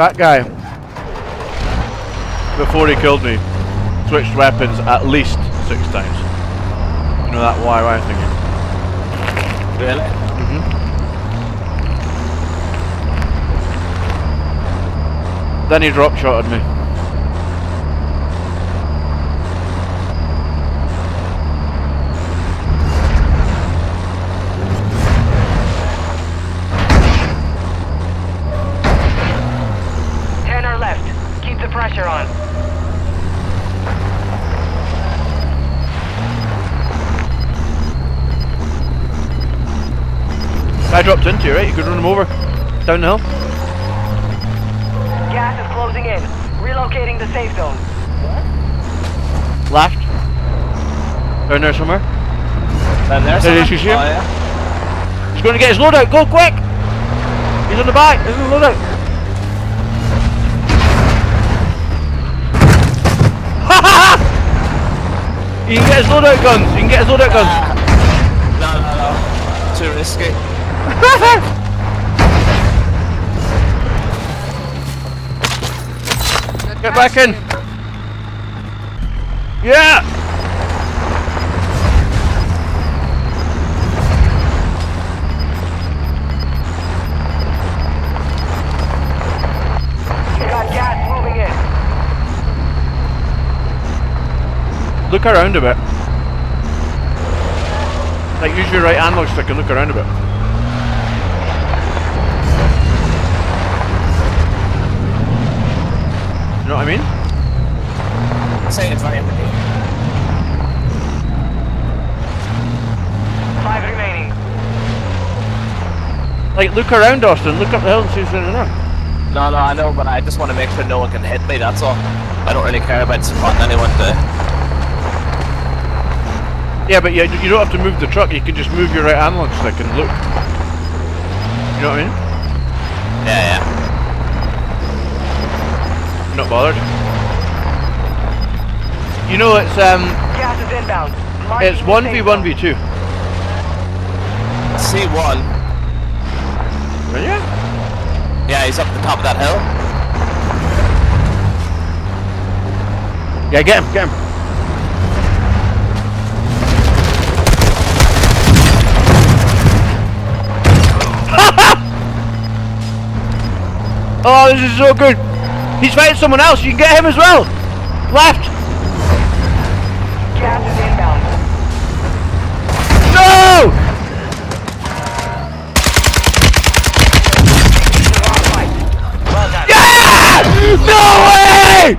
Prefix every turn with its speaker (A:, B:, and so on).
A: That guy, before he killed me, switched weapons at least 6 times. You know that YY thing?
B: Really?
A: Then he drop shotted me.
C: Pressure on.
A: Guy dropped into you, right? You could run him over. Down the hill.
C: Gas is closing in. Relocating the safe zone.
A: Left. Down there somewhere.
B: Down there
A: Did you see him? Yeah. He's going to get his loadout. Go quick! He's on the back. He's on the loadout. You can get his loadout guns. You can get his loadout guns.
B: No. Too risky.
A: Get back in. Yeah.
C: You got gas moving in.
A: Look around a bit. Like use your right analog stick and look around a bit. You know what I mean?
B: Say it's very empty.
C: 5 remaining.
A: Like look around, Austin. Look up the hill and see who's in there.
B: No, I know, but I just want to make sure no one can hit me, that's all. I don't really care about spotting anyone to...
A: Yeah, but you don't have to move the truck. You can just move your right analog stick and look. You know what I mean?
B: Yeah.
A: You're not bothered. You know it's
C: Gas is inbound.
A: it's 1v1v2.
B: C1.
A: Will ya?
B: Yeah, he's up the top of that hill.
A: Yeah, get him. Oh, this is so good. He's fighting someone else. You can get him as well. Left.
C: Gas is inbound.
A: No!
C: Well done.
A: Yeah! No way!